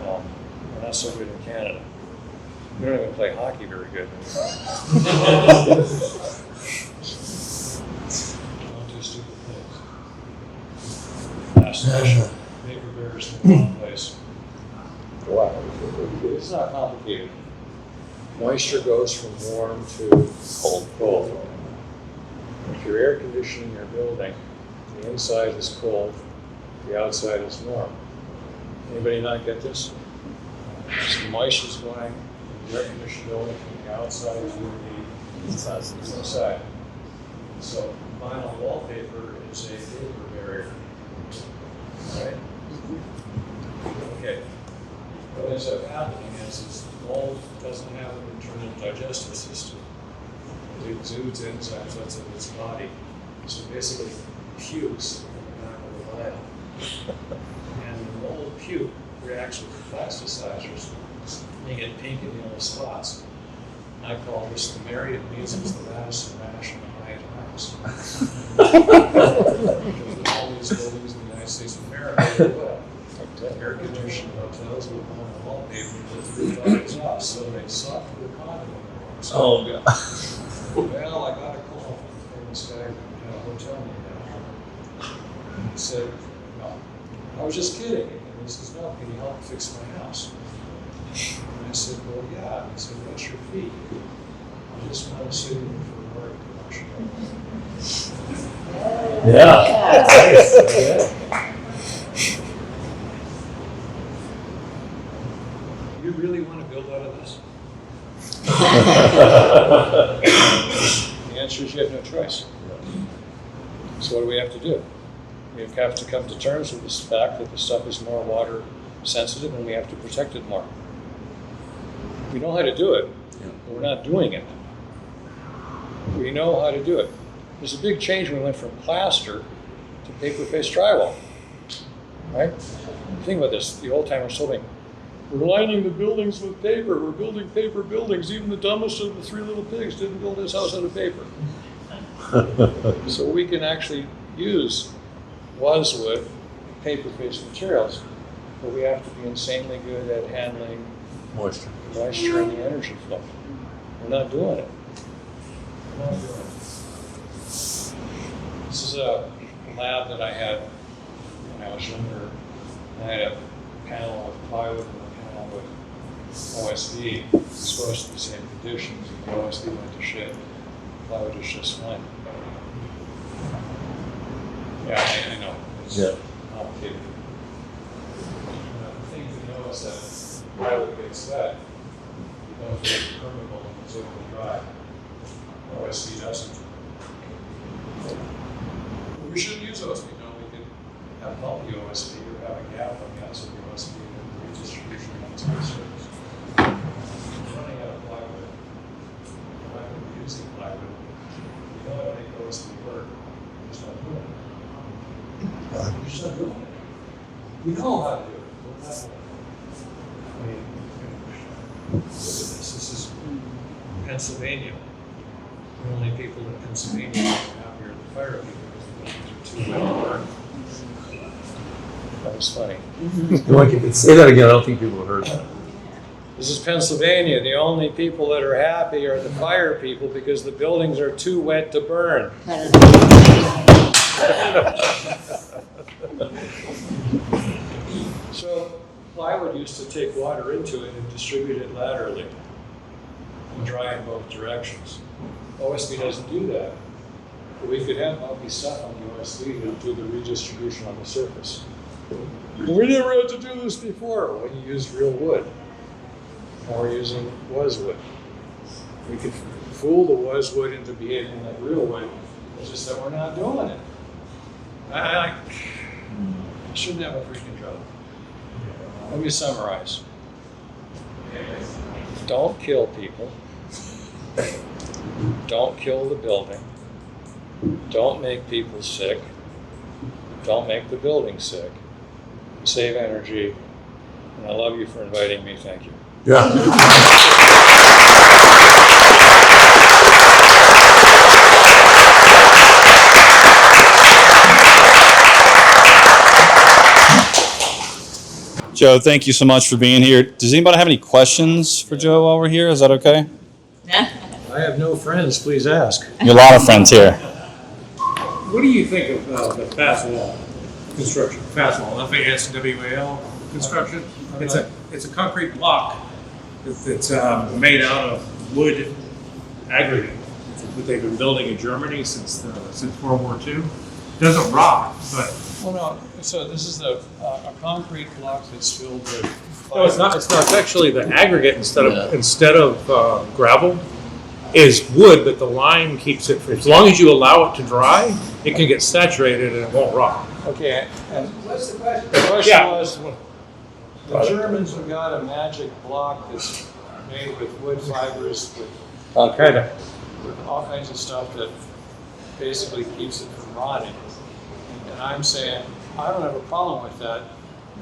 We're not so good in Canada. We don't even play hockey very good. Don't do stupid things. Last question. Paper bearers in the wrong place. Wow. It's not complicated. Moisture goes from warm to cold. If you're air conditioning your building, the inside is cold, the outside is warm. Anybody not get this? So moisture is going from the air conditioned building from the outside to the inside. So vinyl wallpaper is a vapor barrier. Right? Okay. What ends up happening is mold doesn't have an internal digestive system. It exudes enzymes outside of its body. So basically pukes in the back of the vinyl. And the mold puke reacts with plasticizers, making it pink and yellow spots. I call this the myriad measles, the Madison rash, and the Hyatt House. Because all these buildings in the United States of America are what? Air conditioned hotels with vinyl wallpaper with roof exhaust, so they suffer the condom. So, Oh, God. well, I got a call from this guy at a hotel manager. He said, no, I was just kidding. And he says, no, can you help fix my house? And I said, well, yeah. And he said, what's your fee? I just want to sue you for work commercial. Yeah. Nice. Yeah. You really want to build out of this? The answer is you have no choice. So what do we have to do? We have to come to terms with this fact that the stuff is more water sensitive and we have to protect it more. We know how to do it, but we're not doing it. We know how to do it. There's a big change when we went from plaster to paper-faced drywall, right? Think about this, the old timers told me, we're lining the buildings with paper, we're building paper buildings, even the dumbest of the three little pigs didn't build his house out of paper. So we can actually use wood, paper-based materials, but we have to be insanely good at handling Moisture. moisture and the energy flow. We're not doing it. We're not doing it. This is a lab that I had when I was younger. I had a panel with plywood and a panel with OSB exposed to the same conditions. And the OSB went to shit. Plywood is just fine. Yeah, I know. It's complicated. The thing to know is that plywood gets wet, becomes very permeable and it's able to dry. OSB doesn't. We shouldn't use OSB. No, we could have healthy OSB or have a gap on the outside of the OSB and redistribution on its surface. Running out of plywood, we're not going to be using plywood. We know how to make OSB work. We're just not doing it. We're just not doing it. We know how to do it. We're not doing it. I mean, look at this. This is Pennsylvania. The only people in Pennsylvania who are happier than the fire people because the buildings are too wet to burn. That was funny. Say that again. I don't think people have heard that. This is Pennsylvania. The only people that are happy are the fire people because the buildings are too wet to burn. So plywood used to take water into it and distribute it laterally and dry in both directions. OSB doesn't do that. But we could have bumpy stuff on the OSB to do the redistribution on the surface. We never had to do this before when you used real wood. Now we're using wood. We could fool the wood into behaving like real wood. It's just that we're not doing it. I shouldn't have a freaking job. Let me summarize. Don't kill people. Don't kill the building. Don't make people sick. Don't make the building sick. Save energy. And I love you for inviting me. Thank you. Yeah. Joe, thank you so much for being here. Does anybody have any questions for Joe while we're here? Is that okay? I have no friends. Please ask. You have a lot of friends here. What do you think of the fast wall construction? Fast wall, FASWAL construction. It's a concrete block that's made out of wood aggregate that they've been building in Germany since World War II. It doesn't rot, but Well, no. So this is a concrete block that's filled with. no, it's not. It's not. It's actually the aggregate instead of gravel is wood, but the lime keeps it. As long as you allow it to dry, it can get saturated and it won't rot. Okay. And What's the question? the question Yeah. was, the Germans have got a magic block that's made with wood fibers with all kinds of stuff that basically keeps it from rotting. And I'm saying, I don't have a problem with that,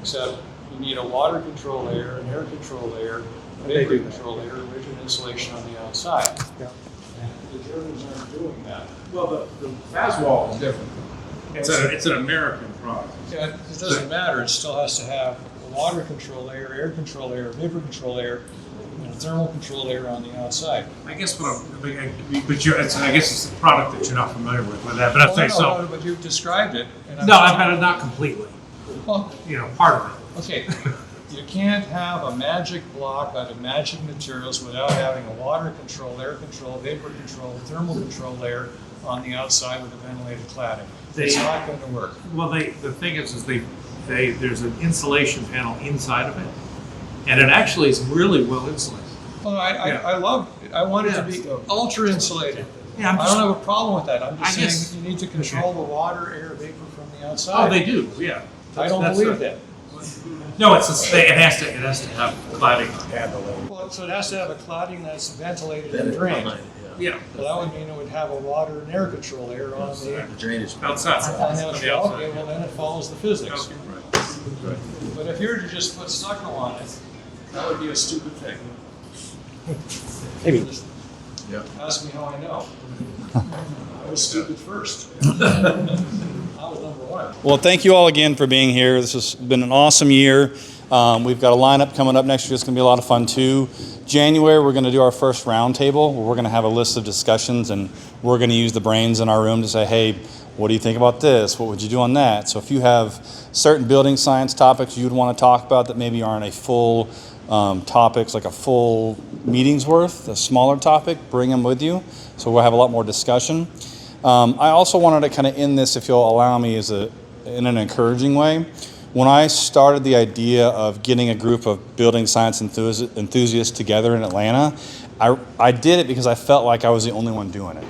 except you need a water control layer, an air control layer, a vapor control layer, rigid insulation on the outside. Yeah. The Germans aren't doing that. Well, the fast wall is different. It's an American product. Yeah, it doesn't matter, it still has to have a water control layer, air control layer, vapor control layer, and a thermal control layer on the outside. I guess I guess it's a product that you're not familiar with that. But I think so. No, but you've described it. And No, I've had it not completely. Well, Part of it. okay, you can't have a magic block out of magic materials without having a water control, air control, vapor control, thermal control layer on the outside with a ventilated cladding. It's not going to work. Well, the thing is there's an insulation panel inside of it, and it actually is really well insulated. Well, I love it. I want it to be ultra insulated. Yeah, I don't have a problem with that. I'm just I guess- saying you need to control the water, air, vapor from the outside. Oh, they do. Yeah. I don't believe that. No, it has to have cladding on it. Well, so it has to have a cladding that's ventilated and drained. Yeah. Well, that would mean it would have a water and air control layer on the Drainage. Outside. on the outside. Okay, well then it follows the physics. But if you were to just put stucco on it, that would be a stupid thing. Maybe. Yeah. Ask me how I know. I was stupid first. I was number one. Well, thank you all again for being here. This has been an awesome year. We've got a lineup coming up next year. It's going to be a lot of fun too. January, we're going to do our first roundtable where we're going to have a list of discussions, and we're going to use the brains in our room to say, hey, what do you think about this? What would you do on that? So if you have certain building science topics you'd want to talk about that maybe aren't a full topics, like a full meeting's worth, a smaller topic, bring them with you. So we'll have a lot more discussion. I also wanted to kind of end this, if you'll allow me, in an encouraging way. When I started the idea of getting a group of building science enthusiasts together in Atlanta, I did it because I felt like I was the only one doing it.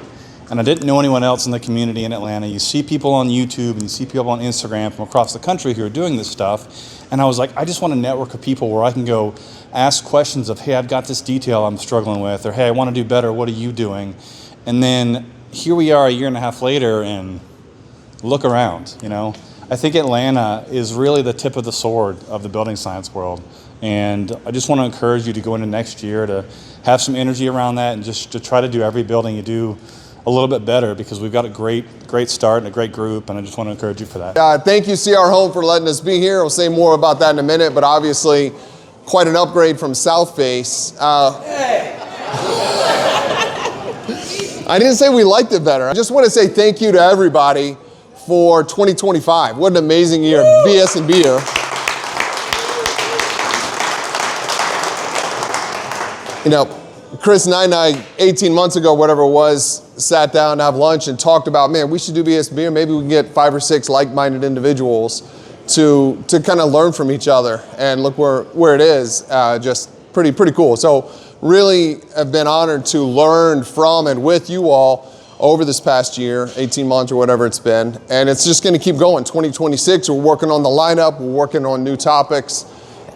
And I didn't know anyone else in the community in Atlanta. You see people on YouTube and you see people on Instagram from across the country who are doing this stuff. And I was like, I just want a network of people where I can go ask questions of, hey, I've got this detail I'm struggling with, or hey, I want to do better, what are you doing? And then here we are a year and a half later, and look around, you know. I think Atlanta is really the tip of the sword of the building science world. And I just want to encourage you to go into next year to have some energy around that and just to try to do every building you do a little bit better, because we've got a great start and a great group, and I just want to encourage you for that. Thank you, CR Home, for letting us be here. We'll say more about that in a minute, but obviously quite an upgrade from Southface. I didn't say we liked it better. I just want to say thank you to everybody for 2025. What an amazing year, BS and beer. You know, Chris and I 18 months ago, whatever it was, sat down to have lunch and talked about, man, we should do BS and beer. Maybe we can get 5 or 6 like-minded individuals to kind of learn from each other. And look where it is, just pretty cool. So really have been honored to learn from and with you all over this past year, 18 months or whatever it's been. And it's just going to keep going. 2026, we're working on the lineup. We're working on new topics.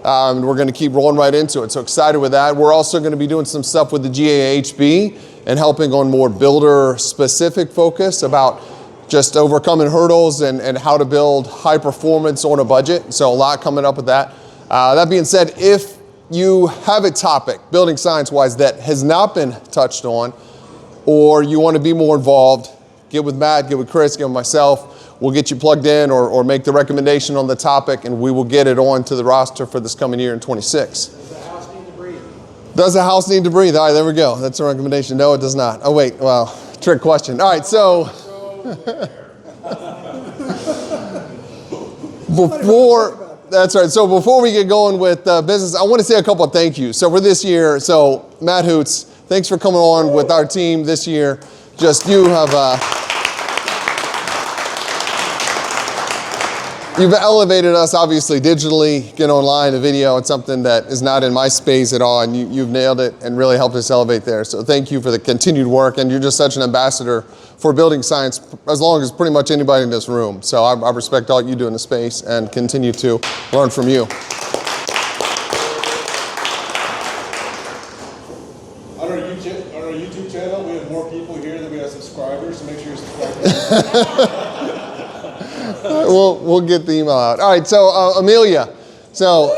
And we're going to keep rolling right into it. So excited with that. We're also going to be doing some stuff with the GAHB and helping on more builder-specific focus about just overcoming hurdles and how to build high performance on a budget. So a lot coming up with that. That being said, if you have a topic, building science-wise, that has not been touched on, or you want to be more involved, get with Matt, get with Chris, get with myself. We'll get you plugged in or make the recommendation on the topic, and we will get it on to the roster for this coming year in 26. Does the house need to breathe? Does the house need to breathe? All right, there we go. That's a recommendation. No, it does not. Oh, wait. Well, trick question. All right, so that's right. So before we get going with business, I want to say a couple of thank yous. So for this year, so Matt Hoots, thanks for coming on with our team this year. Just you have... You've elevated us, obviously, digitally, get online, a video. It's something that is not in my space at all, and you've nailed it and really helped us elevate there. So thank you for the continued work, and you're just such an ambassador for building science as long as pretty much anybody in this room. So I respect all you do in the space and continue to learn from you. On our YouTube channel, we have more people here than we have subscribers, so make sure you're subscribed. We'll get the email out. All right, so Amelia. So,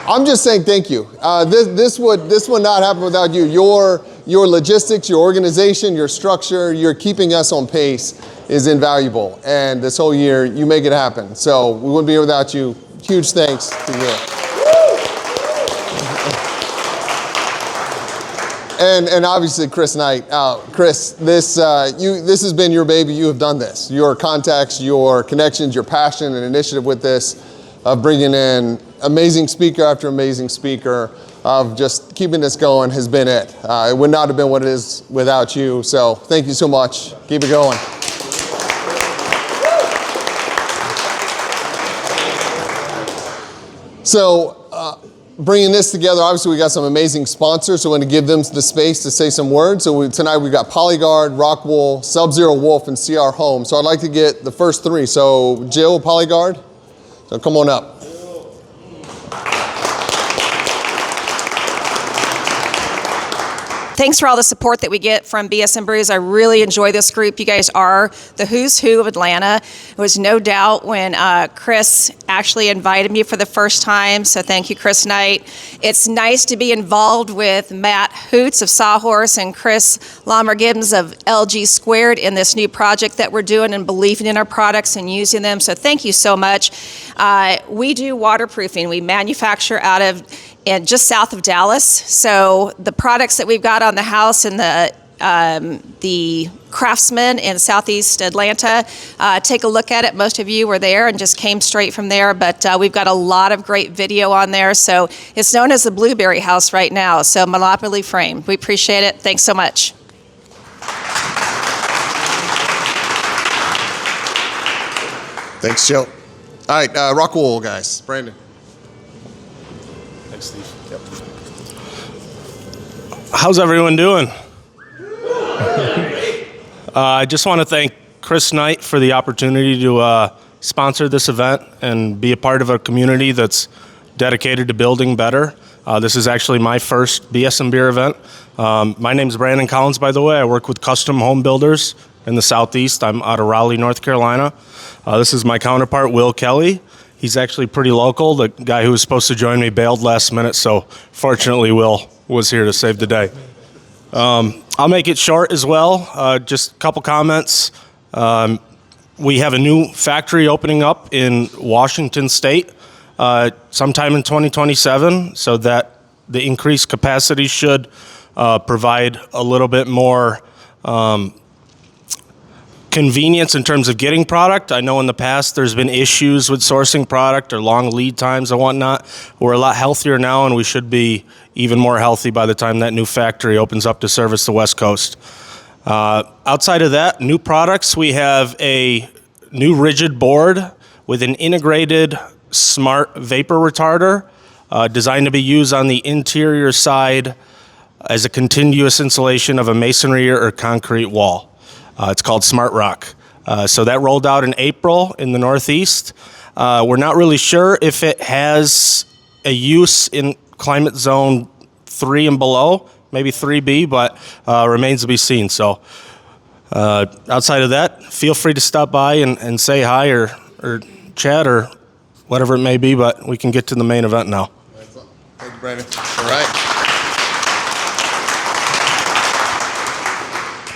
I'm just saying thank you. This would not happen without you. Your logistics, your organization, your structure, your keeping us on pace is invaluable. And this whole year, you make it happen. So we wouldn't be here without you. Huge thanks to you. And obviously, Chris and I, Chris, this has been your baby. You have done this. Your contacts, your connections, your passion and initiative with this, of bringing in amazing speaker after amazing speaker, of just keeping this going has been it. It would not have been what it is without you. So thank you so much. Keep it going. So, bringing this together, obviously we got some amazing sponsors, so we're going to give them the space to say some words. So tonight we've got Polyguard, Rockwool, Sub-Zero Wolf, and CR Home. So I'd like to get the first 3. So Jill, Polyguard, so come on up. thanks for all the support that we get from BS and Brews. I really enjoy this group. You guys are the who's who of Atlanta. It was no doubt when Chris actually invited me for the first time, so thank you, Chris Knight. It's nice to be involved with Matt Hoots of Sawhorse and Chris Lomer-Gibbons of LG Squared in this new project that we're doing and believing in our products and using them, so thank you so much. We do waterproofing. We manufacture out of and just south of Dallas. So the products that we've got on the house and the Craftsman in Southeast Atlanta, take a look at it. Most of you were there and just came straight from there, but we've got a lot of great video on there. So it's known as the Blueberry House right now. So Monopoly Frame. We appreciate it. Thanks so much. Thanks, Joe. All right, rock wool, guys. Brandon. Thanks, Steve. Yep. How's everyone doing? I just want to thank Chris Knight for the opportunity to sponsor this event and be a part of a community that's dedicated to building better. This is actually my first BS and Beer event. My name's Brandon Collins, by the way. I work with custom home builders in the Southeast. I'm out of Raleigh, North Carolina. This is my counterpart, Will Kelly. He's actually pretty local. The guy who was supposed to join me bailed last minute, so fortunately Will was here to save the day. I'll make it short as well. Just a couple comments. We have a new factory opening up in Washington State sometime in 2027, so that the increased capacity should provide a little bit more convenience in terms of getting product. I know in the past there's been issues with sourcing product or long lead times and whatnot. We're a lot healthier now, and we should be even more healthy by the time that new factory opens up to service the West Coast. Outside of that, new products, we have a new rigid board with an integrated smart vapor retarder designed to be used on the interior side as a continuous insulation of a masonry or concrete wall. It's called Smart Rock. So that rolled out in April in the Northeast. We're not really sure if it has a use in climate zone 3 and below, maybe 3B, but remains to be seen. So outside of that, feel free to stop by and say hi or chat or whatever it may be, but we can get to the main event now. Thank you, Brandon. All right.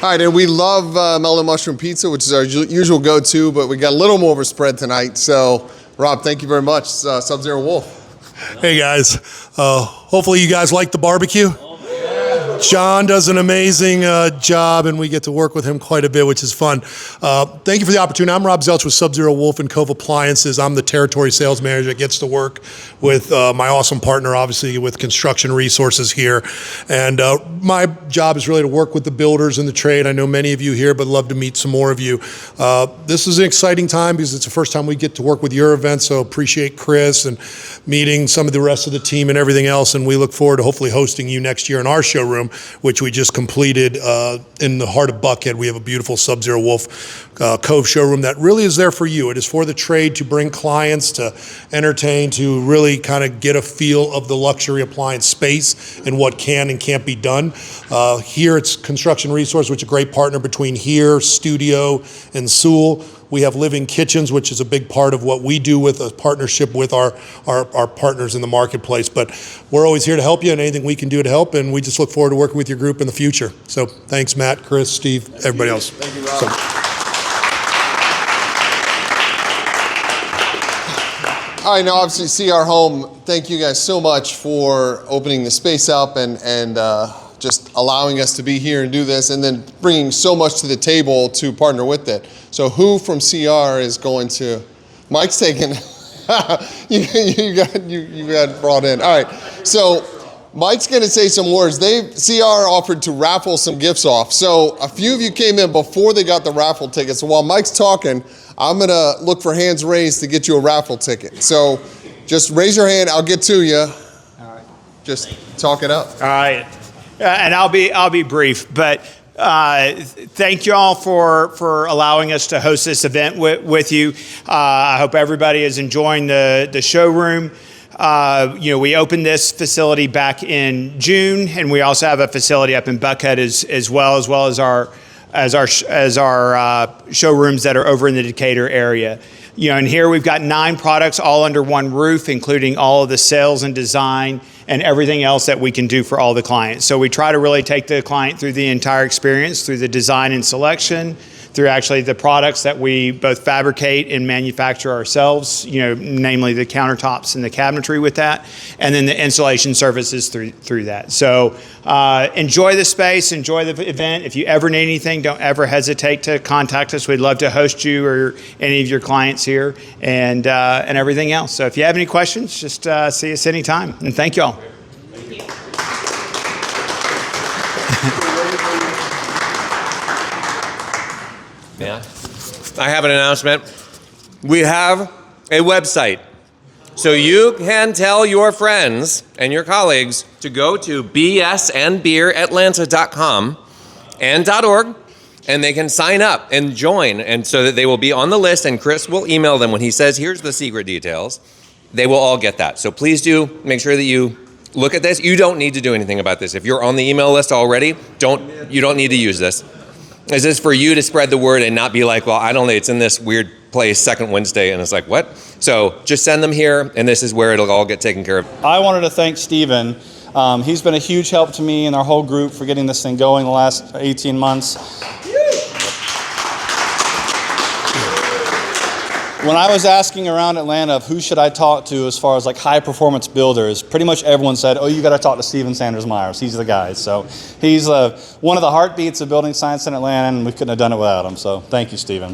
All right, and we love melon mushroom pizza, which is our usual go-to, but we got a little more of a spread tonight. So, Rob, thank you very much. Sub-Zero Wolf. Hey, guys. Hopefully you guys like the barbecue. John does an amazing job, and we get to work with him quite a bit, which is fun. Thank you for the opportunity. I'm Rob Zelch with Sub-Zero Wolf and Cove Appliances. I'm the territory sales manager that gets to work with my awesome partner, obviously, with Construction Resources here. And my job is really to work with the builders and the trade. I know many of you here, but love to meet some more of you. This is an exciting time because it's the first time we get to work with your event, so appreciate Chris and meeting some of the rest of the team and everything else. And we look forward to hopefully hosting you next year in our showroom, which we just completed in the heart of Buckhead. We have a beautiful Sub-Zero Wolf Cove showroom that really is there for you. It is for the trade to bring clients, to entertain, to really kind of get a feel of the luxury appliance space and what can and can't be done. Here it's Construction Resource, which is a great partner between here, Studio, and Sewell. We have Living Kitchens, which is a big part of what we do with a partnership with our partners in the marketplace. But we're always here to help you and anything we can do to help, and we just look forward to working with your group in the future. So thanks, Matt, Chris, Steve, everybody else. Thank you, Rob. All right, now obviously CR Home, thank you guys so much for opening the space up and just allowing us to be here and do this, and then bringing so much to the table to partner with it. So who from CR is going to, Mike's taking, you got brought in. All right, so Mike's gonna say some words. CR offered to raffle some gifts off. So a few of you came in before they got the raffle ticket. So while Mike's talking, I'm gonna look for hands raised to get you a raffle ticket. So just raise your hand, I'll get to you. All right. Just talk it up. All right. And I'll be brief, but thank you all for allowing us to host this event with you. I hope everybody is enjoying the showroom. we opened this facility back in June, and we also have a facility up in Buckhead as well as our showrooms that are over in the Decatur area. And here we've got 9 products all under one roof, including all of the sales and design and everything else that we can do for all the clients. So we try to really take the client through the entire experience, through the design and selection, through actually the products that we both fabricate and manufacture ourselves, namely the countertops and the cabinetry with that, and then the installation services through that. So enjoy the space, enjoy the event. If you ever need anything, don't ever hesitate to contact us. We'd love to host you or any of your clients here and everything else. So if you have any questions, just see us anytime. And thank you all. Yeah. I have an announcement. We have a website. So you can tell your friends and your colleagues to go to bsandbeeratlanta.com and .org, and they can sign up and join, and so that they will be on the list, and Chris will email them when he says, here's the secret details. They will all get that. So please do make sure that you look at this. You don't need to do anything about this. If you're on the email list already, you don't need to use this. This is for you to spread the word and not be like, well, I don't know, it's in this weird place, second Wednesday, and it's like, what? So just send them here, and this is where it'll all get taken care of. I wanted to thank Steven. He's been a huge help to me and our whole group for getting this thing going the last 18 months. When I was asking around Atlanta of who should I talk to as far as like high performance builders, pretty much everyone said, oh, you got to talk to Steven Sanders Myers. He's the guy. So he's one of the heartbeats of building science in Atlanta, and we couldn't have done it without him. So thank you, Steven.